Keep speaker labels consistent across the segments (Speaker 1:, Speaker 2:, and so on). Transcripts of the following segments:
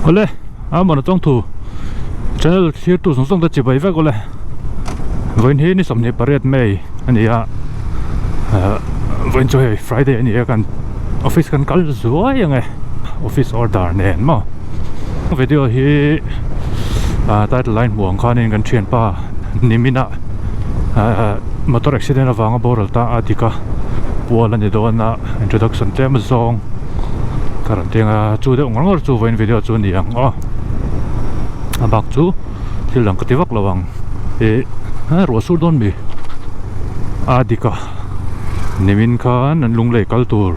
Speaker 1: Ole, mà nó trong thủ channel hier tu song ta chỉ bay vác ole. Vẫn hi ni som ni paret mei ani a vẫn chơi Friday ani a kan office kan kal zuai yang office order nen ma. Video hi title line muang khanin kan thian pa nimina motor accident awanga boral ta Adika wala ni dona introduction tema song karantinga chu de ngor chu vain video chu ni ang bak chu tilang kativak lawang ro sur don mi Adika nimin khan an lunglei kaltur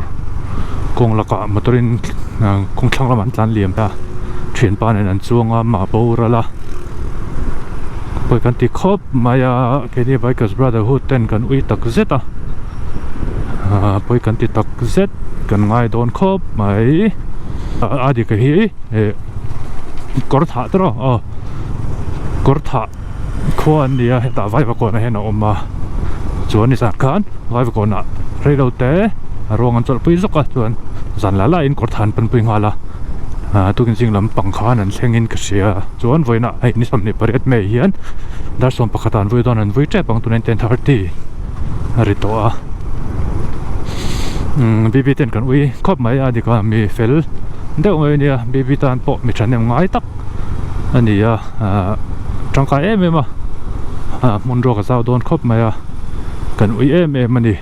Speaker 1: kong laka motorin kong thlang laman tlan liam ta thian pa nen an chuanga ma borala poi kan ti khop maya kedi bikers Brotherhood-in kan ui tak zeta poi kan ti tak zet kan ngai don khop mai Adika hi kor tha tro kor tha khuan nia ta vai va ko na hena oma chuan ni sa kan vai va ko na reido te rong an chol pui zoka chuan zan la la in kor than pan pui ngala tukin sing lam pangkhan an thlengin ka sia chuan voina ai ni sam ni pariat me hian dar som pakhatan voi don an voi tre pang tunen 10:30 rito a BB ten kan ui khop mai Adika mi fel deuh ngai nia BB tan po mi thanem ngai tak ania tangka em ma monro ka zau don khop mai kan ui em ani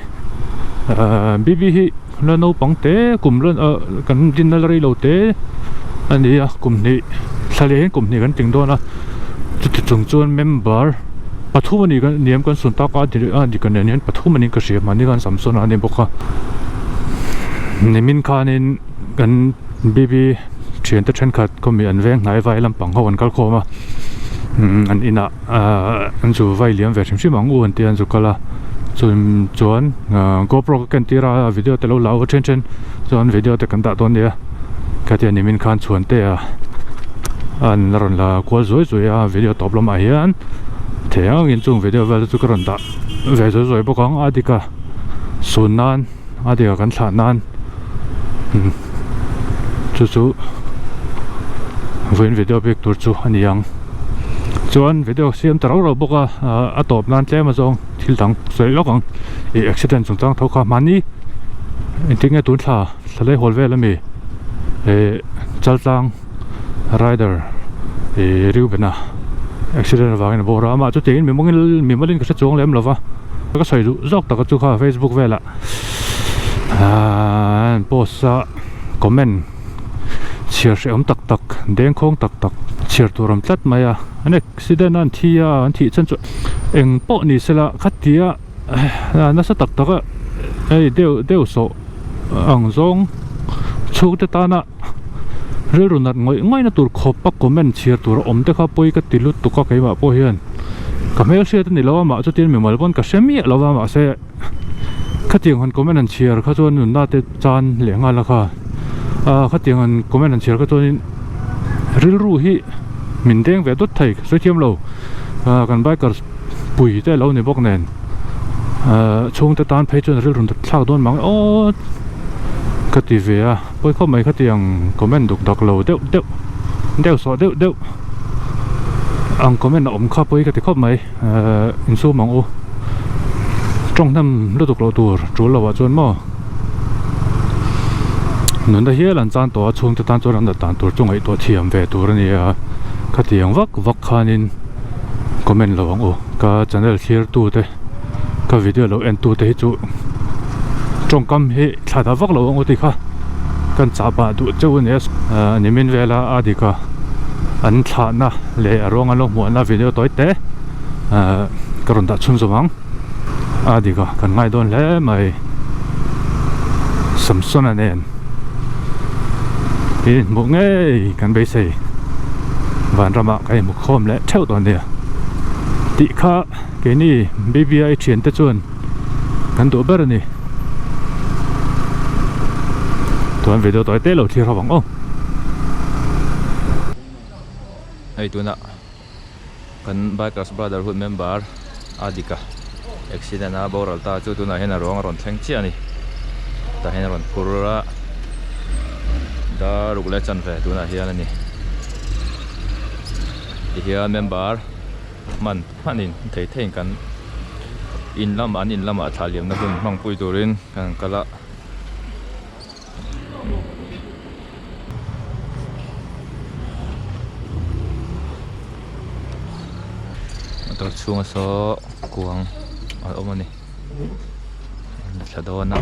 Speaker 1: BB hi la no pangte kumlon kan dinal lo te ania kumni thale kumni kan tingdona chung member pathumani kan niam kan sunta ka di kan nen pathumani ka sia mani kan samson ani boka nimin khanin kan BB thian ta then khat komi an veng ngai vai lam pang hawan kal khoma an ina an chu vai liam ve shim ang u an ti an chu kala chuan GoPro kan tira video te lo lau chen chuan video te kan da ton nia katia nimin khan chuan te an ron la kwal zoi a video top lam a hian theang in chung video vel chu karon da ve zoi bokang Adika sunan Adika kan thla nan chu voin video pek tur chu aniang chuan video siam taro ro boka atop nan tlema zong thil tang soi lokang accident chung tang thoka mani intinge tun thla thlai hol vel ami chaltang rider riu bena accident wangin bora ma chu tein mi malin ka chong lem lova ka soi zok ta ka chu kha Facebook vela posa comment share om tak deng khong tak share turam tlat maya an accident an thi chan chu eng po ni sela khatia na sa tak ei deu so ang zong chu te ta na rilrunat ngoi na tur khopa comment share tur om te kha poi ka tilut tu ka kai ma po hian kamel share ni lawa ma chu tin mi malbon ka semi lawa ma se khating hon comment an share kha chon nun na te chan lenga la kha khating an comment an share ka chon rilru hi min deng ve dot thai so thiam lo kan bikers pui te lo ni bok nen chung te tan phei chon rilrun ta thak don mang kati ve a poi kho mai khatiang comment duk dak lo deu so deu ang comment om kha poi kati khop mai in su mang o trong nam lu duk lo tur chu lo wa chon mo nun da hian an chan to chung te tan chon an da tan tur chung ai to thiam ve tur ni a khatiang vak khanin comment lo ang o ka channel here tu te ka video lo en tu te chu trong kam hi thada vak lo ang o ti kha kan cha ba du cheu ne nimin vela Adika an thla na le arong an lo mo na video toi te karon da chun zomang Adika kan ngai don le mai samson anen in mo nge kan be sei van rama kai mu khom le theu ton dia ti kha ke ni BBI thian te chun kan do ber ni tuan video toi te lo thir hawang o ai tuna kan bikers Brotherhood member Adika accident a boral ta chu tuna hena rong ron thleng chi ani ta hena ron pura da ruk le chan ve tuna hian ani
Speaker 2: Here member man in thei thei kan in lam an in lama thaliam na hun hmang pui turin kan kala to chunga so kuang omani chadona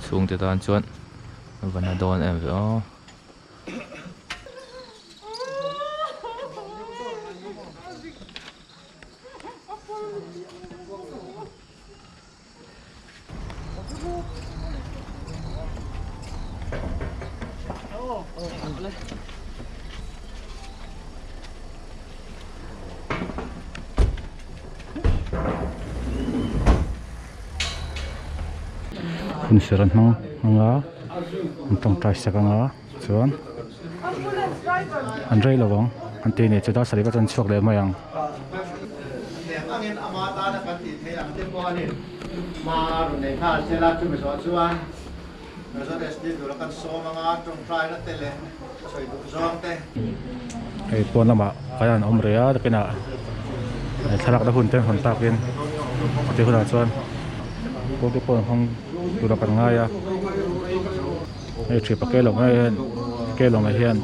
Speaker 2: chung te tan chuan vanadon em o
Speaker 1: kun siran nga tong trai saka nga chuan an rei lawang an te ne chuda sari ka chan chuak le mayang
Speaker 3: angin amata na kan ti the ang te po anin ma ro ne kha sela chu me so chuan na so des ti du kan so mga tong trai na tele soi du zong te
Speaker 1: ei pon lama kayan omrea kena thalak da hun ten hon takin te huna chuan ko te pon hong tu la kan nga ya ei tri pa ke lo nga hen ke lo nga hian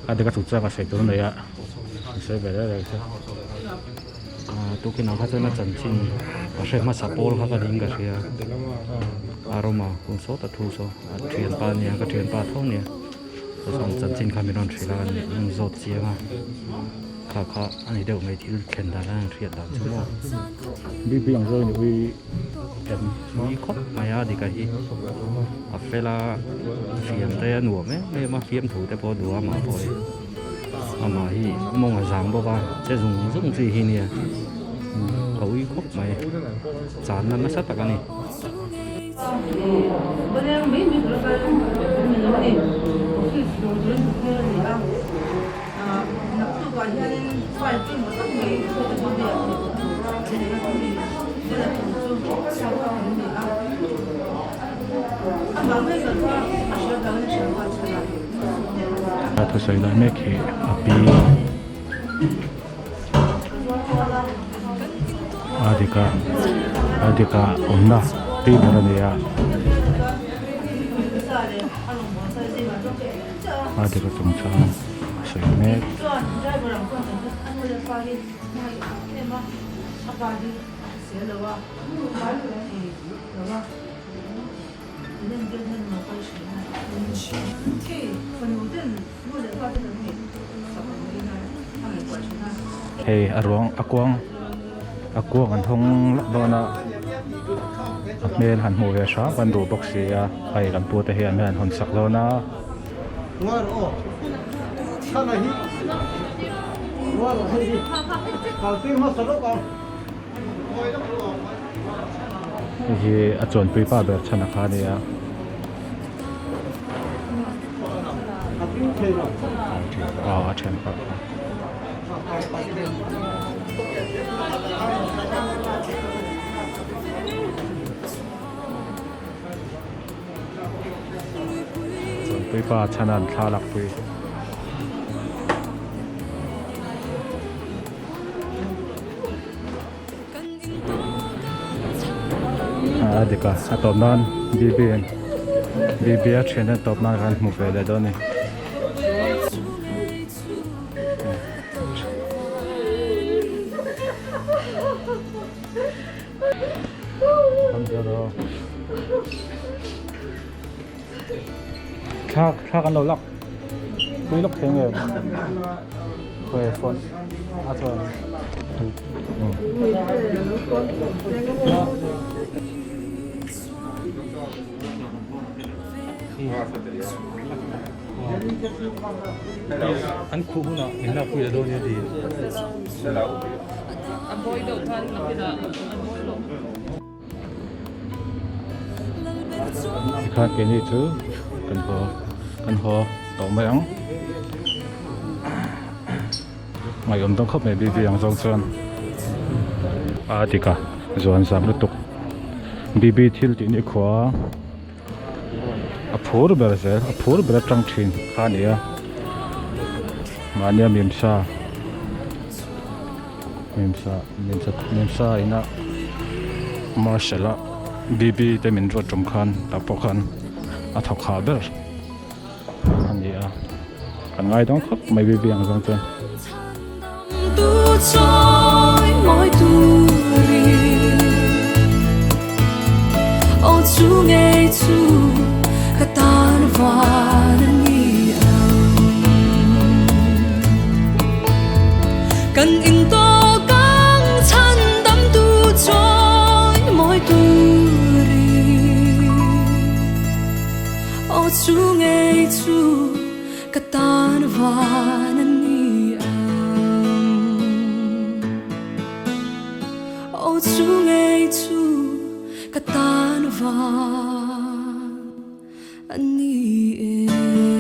Speaker 1: adika chu cha ka se tu na ya se be le se
Speaker 4: tu ki nang kha na chan chin ka she ma sapol kha ka ding ka ria aroma kun so ta thu so thian pa nia ka thian pa thong nia so som chan chin kha mi non thila an zot chia ma kha ani deu mai thil khen da lang thiat da chumo
Speaker 1: bi bi ang zo ni wi em
Speaker 4: mi khop ma ya di ka hi a fela fiam te nu me ma fiam thu te po du ma po ama hi mong a jang bo ba che zung chi hi nia cậu ý khóc mày chán là nó sát tạc anh
Speaker 1: tôi sẽ nói mấy cái api Adika onna ti marania Adika tungcha soime hey arwang akwang an thong dona mel han mu ve sha ban du box ya kai kan pu te hian han hon sak dona
Speaker 3: ngor o sana hi ngor hi ka ti ma sa lo ka
Speaker 1: hi a chon pui pa ber chana kha ne ya a chen pa pui pa chanan thalak pui adika atom nan bb a chen top nan kan mu ve le do ni khác ăn lâu lắm, quý lúc thế người về phone, thôi,
Speaker 4: ăn khu nào mình nào quy ở đâu như gì
Speaker 5: ăn bôi đầu thân là bây giờ
Speaker 1: khác cái gì chứ, cần hồ tổ mấy ông, ngày hôm đông khóc này bị viang rong sơn, Adika, rồi sáng lúc tục, bị thiêu thì nhảy khóa, phur bờ trăng chín, khá nhỉ. Mania Mimsa ina Marshalla BB te min ro trum khan tapo khan a thok kha ber ania kan ngai dong khop mai BB ang jong chen
Speaker 6: tu trôi mỗi turi ô chú nghe chú cả tan van ni cần in to căng chân đắm tu trôi mỗi turi ô chú nghe chú cả tan van ni ô chú nghe chú cả tan van ni